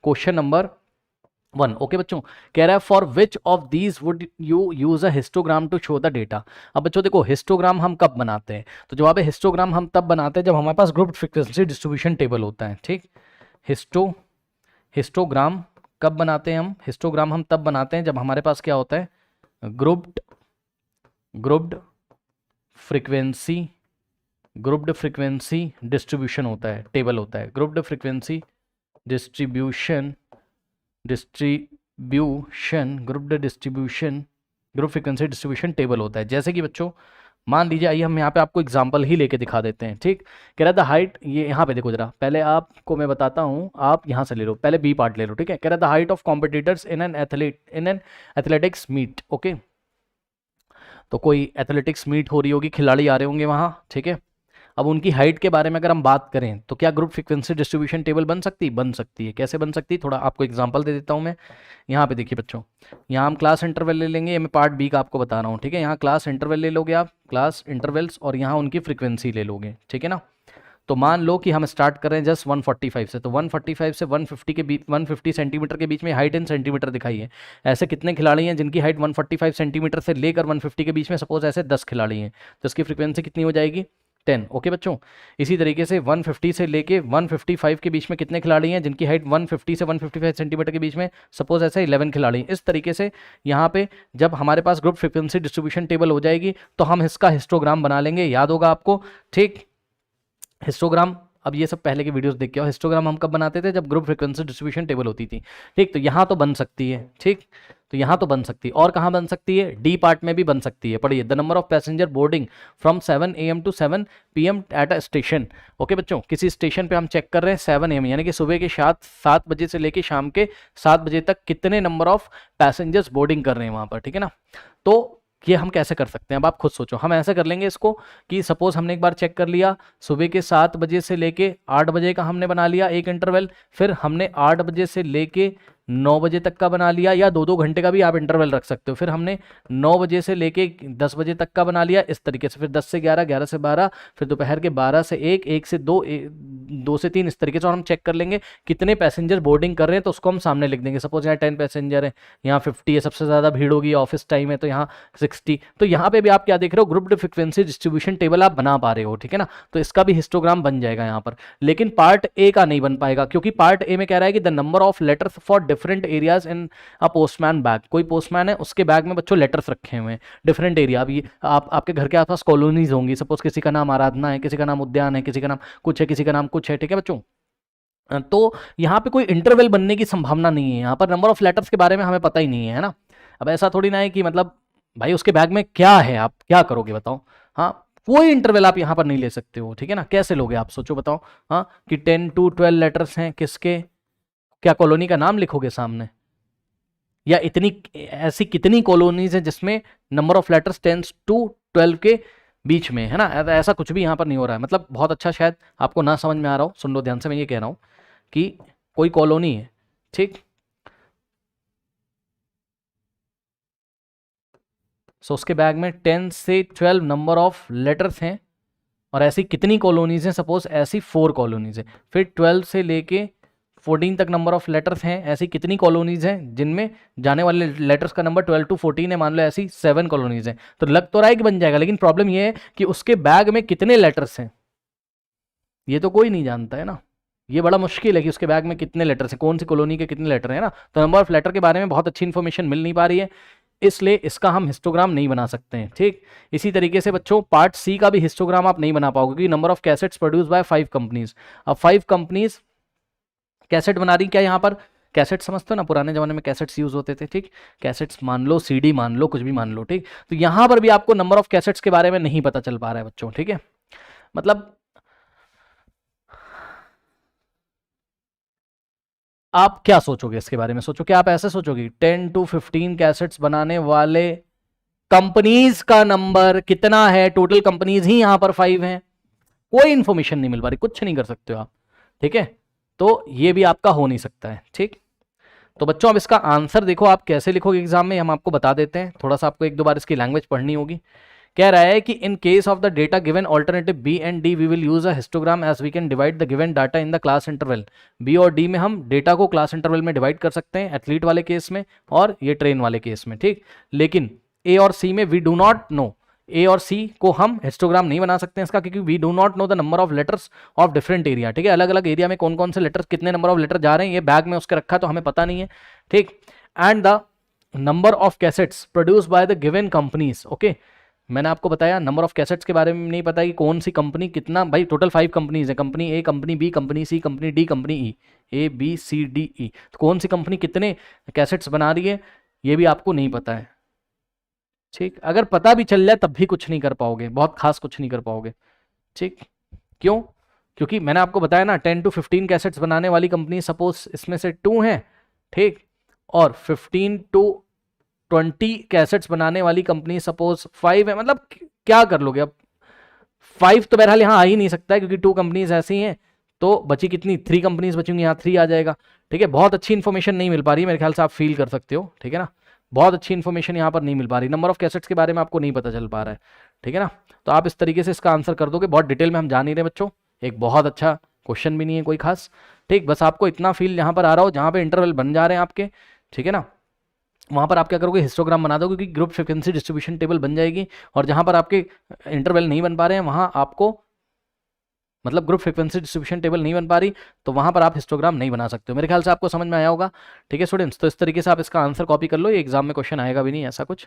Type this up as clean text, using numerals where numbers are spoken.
Question number 1। Okay बच्चों, कह रहा है for which of these would you use a histogram to show the data. अब बच्चों देखो, हिस्टोग्राम हम कब बनाते हैं, तो जवाब है हिस्टोग्राम हम तब बनाते हैं जब हमारे पास ग्रुप फ्रीक्वेंसी डिस्ट्रीब्यूशन टेबल होता है। ठीक, हिस्टोग्राम कब बनाते हैं हम, हिस्टोग्राम हम तब बनाते हैं जब हमारे पास क्या होता है, ग्रुप्ड फ्रीक्वेंसी डिस्ट्रीब्यूशन होता है, टेबल होता है, grouped frequency group frequency distribution table होता है। जैसे कि बच्चों मान लीजिए, आइए हम यहाँ पे आपको एग्जांपल ही लेके दिखा देते हैं। ठीक, कह रहा था हाइट, ये यहाँ पे देखो जरा, पहले आपको मैं बताता हूँ, आप यहाँ से ले लो, पहले बी पार्ट ले लो। ठीक है, कह रहा था height of competitors in an athletics meet. Okay, तो कोई एथलेटिक्स मीट हो रही होगी, खिलाड़ी आ रहे होंगे वहाँ। ठीक है, अब उनकी हाइट के बारे में अगर हम बात करें तो क्या ग्रुप फ्रीक्वेंसी डिस्ट्रीब्यूशन टेबल बन सकती है? बन सकती है। कैसे बन सकती है, थोड़ा आपको एग्जांपल दे देता हूं मैं। यहाँ पे देखिए बच्चों, यहाँ हम क्लास इंटरवल ले लेंगे, ये मैं पार्ट बी का आपको बता रहा हूँ। ठीक है, यहाँ क्लास इंटरवल ले लोगे आप, क्लास इंटरवल्स, और यहाँ उनकी फ्रीक्वेंसी ले लोगे। ठीक है ना, तो मान लो कि हम स्टार्ट कर रहे हैं जस्ट 145 से, तो 145 से 150 के बीच, 150 सेंटीमीटर के बीच में हाइट इन सेंटीमीटर दिखाई है। ऐसे कितने खिलाड़ी हैं जिनकी हाइट 145 सेंटीमीटर से लेकर 150 के बीच में, सपोज ऐसे 10 खिलाड़ी हैं, तो इसकी फ्रीक्वेंसी कितनी हो जाएगी? 10। ओके बच्चों, इसी तरीके से 150 से लेके 155 के बीच में कितने खिलाड़ी हैं जिनकी हाइट 150 से 155 सेंटीमीटर के बीच में, सपोज ऐसे 11 खिलाड़ी। इस तरीके से यहाँ पे जब हमारे पास ग्रुप फ्रीक्वेंसी डिस्ट्रीब्यूशन टेबल हो जाएगी तो हम इसका हिस्टोग्राम बना लेंगे, याद होगा आपको। ठीक, हिस्टोग्राम, अब ये सब पहले के वीडियोस देख के आओ, हिस्टोग्राम हम कब बनाते थे? जब ग्रुप फ्रीक्वेंसी डिस्ट्रीब्यूशन टेबल होती थी। ठीक, तो यहाँ तो बन सकती है। ठीक, तो यहाँ तो बन सकती है, और कहाँ बन सकती है? डी पार्ट में भी बन सकती है। पढ़िए, the number of passenger boarding from 7 AM to 7 PM at a station. Okay बच्चों, किसी स्टेशन पे हम चेक कर रहे हैं 7 AM यानी कि सुबह के 7 बजे से लेके शाम के 7 बजे तक कितने नंबर ऑफ पैसेंजर्स बोर्डिंग कर रहे हैं वहाँ पर। ठीक है ना, तो ये हम कैसे कर सकते हैं, अब आप खुद सोचो। हम ऐसे कर लेंगे इसको कि सपोज हमने एक बार चेक कर लिया, सुबह के 7 बजे से लेके 8 बजे का हमने बना लिया एक इंटरवल, फिर हमने 8 बजे से लेके 9 बजे तक का बना लिया, या 2-2 घंटे का भी आप इंटरवल रख सकते हो। फिर हमने 9 बजे से लेके 10 बजे तक का बना लिया, इस तरीके से। फिर 10 से 11, 11 से 12, फिर दोपहर के 12 से 1, 1 से 2, 2 से 3, इस तरीके से। और हम चेक कर लेंगे कितने पैसेंजर बोर्डिंग कर रहे हैं, तो उसको हम सामने लिख देंगे। सपोज यहाँ 10 पैसेंजर है, यहाँ 50 है, सबसे ज़्यादा भीड़ होगी, ऑफिस टाइम है, तो यहाँ 60। तो यहाँ पे भी आप क्या देख रहे हो? ग्रुप फ्रीक्वेंसी डिस्ट्रीब्यूशन टेबल आप बना पा रहे हो। ठीक है ना, तो इसका भी हिस्टोग्राम बन जाएगा यहाँ पर। लेकिन पार्ट ए का नहीं बन पाएगा, क्योंकि पार्ट ए में कह रहा है कि the number of letters for different areas in a postman bag. कोई पोस्टमैन है, उसके बैग में बच्चों लेटर्स रखे हुए हैं डिफरेंट एरिया। अब ये आपके घर के आसपास कॉलोनीज होंगी, सपोज किसी का नाम आराधना है, किसी का नाम उद्यान है, किसी का नाम कुछ है, किसी का नाम कुछ है। ठीक है बच्चों, तो यहाँ पे कोई इंटरवल बनने की संभावना नहीं है। यहाँ पर नंबर ऑफ लेटर्स के बारे में हमें पता ही नहीं है ना। अब ऐसा थोड़ी ना है कि मतलब भाई उसके बैग में क्या है, आप क्या करोगे बताओ। हाँ, कोई इंटरवल आप यहाँ पर नहीं ले सकते हो। ठीक है ना, कैसे लोगे आप, सोचो बताओ। हाँ, कि 10 to 12 लेटर्स हैं किसके, क्या कॉलोनी का नाम लिखोगे सामने? या इतनी ऐसी कितनी कॉलोनीज हैं जिसमें नंबर ऑफ लेटर्स 10 to 12 के बीच में है ना। ऐसा कुछ भी यहाँ पर नहीं हो रहा है। मतलब बहुत अच्छा, शायद आपको ना समझ में आ रहा हो, सुन लो ध्यान से। मैं ये कह रहा हूँ कि कोई कॉलोनी है, ठीक, सो उसके बैग में 10 से 12 नंबर ऑफ लेटर्स हैं, और ऐसी कितनी कॉलोनीज हैं? सपोज ऐसी 4 कॉलोनीज हैं। फिर 12 से लेके 14 तक नंबर ऑफ लेटर्स हैं, ऐसी कितनी कॉलोनीज हैं जिनमें जाने वाले लेटर्स का नंबर 12 to 14 है? मान लो ऐसी 7 कॉलोनीज हैं। तो लग तो रहा है कि बन जाएगा, लेकिन प्रॉब्लम ये है कि उसके बैग में कितने लेटर्स हैं ये तो कोई नहीं जानता है ना। ये बड़ा मुश्किल है कि उसके बैग में कितने लेटर्स हैं, कौन सी कॉलोनी के कितने लेटर हैं ना। तो नंबर ऑफ लेटर के बारे में बहुत अच्छी इन्फॉर्मेशन मिल नहीं पा रही है, इसलिए इसका हम हिस्टोग्राम नहीं बना सकते हैं। ठीक, इसी तरीके से बच्चों पार्ट सी का भी हिस्टोग्राम आप नहीं बना पाओगे, क्योंकि number of cassettes produce by 5 companies. अब 5 कंपनीज कैसेट बना रही, क्या यहाँ पर कैसेट समझते हो ना, पुराने जमाने में कैसेट्स यूज होते थे। ठीक, कैसेट्स मान लो, सीडी मान लो, कुछ भी मान लो। ठीक, तो यहाँ पर भी आपको नंबर ऑफ कैसेट्स के बारे में नहीं पता चल पा रहा है बच्चों। ठीक है, मतलब आप क्या सोचोगे इसके बारे में? सोचो कि आप ऐसे सोचोगे 10 to 15 कैसेट्स बनाने वाले कंपनीज का नंबर कितना है? टोटल कंपनीज ही यहां पर 5 हैं। कोई इंफॉर्मेशन नहीं मिल पा रही, कुछ नहीं कर सकते हो आप। ठीक है, तो ये भी आपका हो नहीं सकता है। ठीक, तो बच्चों अब इसका आंसर देखो आप कैसे लिखोगे एग्जाम में, हम आपको बता देते हैं। थोड़ा सा आपको 1-2 बार इसकी लैंग्वेज पढ़नी होगी कह रहा है कि in case of the data given alternative B and D we will use a histogram as we can divide the given data in the class interval. B और डी में हम डेटा को क्लास इंटरवल में divide कर सकते हैं, athlete वाले case में और ये ट्रेन वाले केस में, ठीक। लेकिन ए और सी में वी डू नॉट नो, ए और सी को हम हिस्टोग्राम नहीं बना सकते हैं इसका, क्योंकि we do not know the number of letters of different area, ठीक है। अलग अलग एरिया में कौन कौन से लेटर्स, कितने नंबर ऑफ लेटर जा रहे हैं, ये बैग में उसके रखा तो हमें पता नहीं है, ठीक। And the number of cassettes produce by the given companies, okay. मैंने आपको बताया नंबर ऑफ कैसेट्स के बारे में नहीं पता कि कौन सी कंपनी कितना, भाई टोटल 5 कंपनीज है, company A, company B, company C, company D, company E, A B C D E, तो कौन सी कंपनी कितने कैसेट्स बना रही है ये भी आपको नहीं पता है, ठीक। अगर पता भी चल जाए तब भी कुछ नहीं कर पाओगे, बहुत खास कुछ नहीं कर पाओगे, ठीक। क्यों? क्योंकि मैंने आपको बताया ना 10 to 15 कैसेट्स बनाने वाली कंपनी सपोज इसमें से 2 हैं, ठीक, और 15 to 20 कैसेट्स बनाने वाली कंपनी सपोज 5 है, मतलब क्या कर लोगे अब? 5 तो बहरहाल यहाँ आ ही नहीं सकता है क्योंकि 2 कंपनीज ऐसी हैं, तो बची कितनी, 3 कंपनीज बचेंगी, यहाँ 3 आ जाएगा, ठीक है। बहुत अच्छी इन्फॉर्मेशन नहीं मिल पा रही, मेरे ख्याल से आप फील कर सकते हो, ठीक है ना। बहुत अच्छी इन्फॉर्मेशन यहाँ पर नहीं मिल पा रही, नंबर ऑफ कैसेट्स के बारे में आपको नहीं पता चल पा रहा है, ठीक है ना। तो आप इस तरीके से इसका आंसर कर दोगे, बहुत डिटेल में हम जा नहीं रहे बच्चों, एक बहुत अच्छा क्वेश्चन भी नहीं है कोई खास, ठीक। बस आपको इतना फील यहाँ पर आ रहा हो, जहाँ पे इंटरवल बन जा रहे हैं आपके, ठीक है ना, वहाँ पर आप क्या करोगे, हिस्टोग्राम बना दोगे, क्योंकि ग्रुप फ्रीक्वेंसी डिस्ट्रीब्यूशन टेबल बन जाएगी, और जहाँ पर आपके इंटरवल नहीं बन पा रहे हैं वहाँ आपको, मतलब ग्रुप फ्रीक्वेंसी डिस्ट्रीब्यूशन टेबल नहीं बन पा रही, तो वहाँ पर आप हिस्टोग्राम नहीं बना सकते हो। मेरे ख्याल से आपको समझ में आया होगा, ठीक है स्टूडेंट्स। तो इस तरीके से आप इसका आंसर कॉपी कर लो, ये एग्जाम में क्वेश्चन आएगा भी नहीं ऐसा कुछ,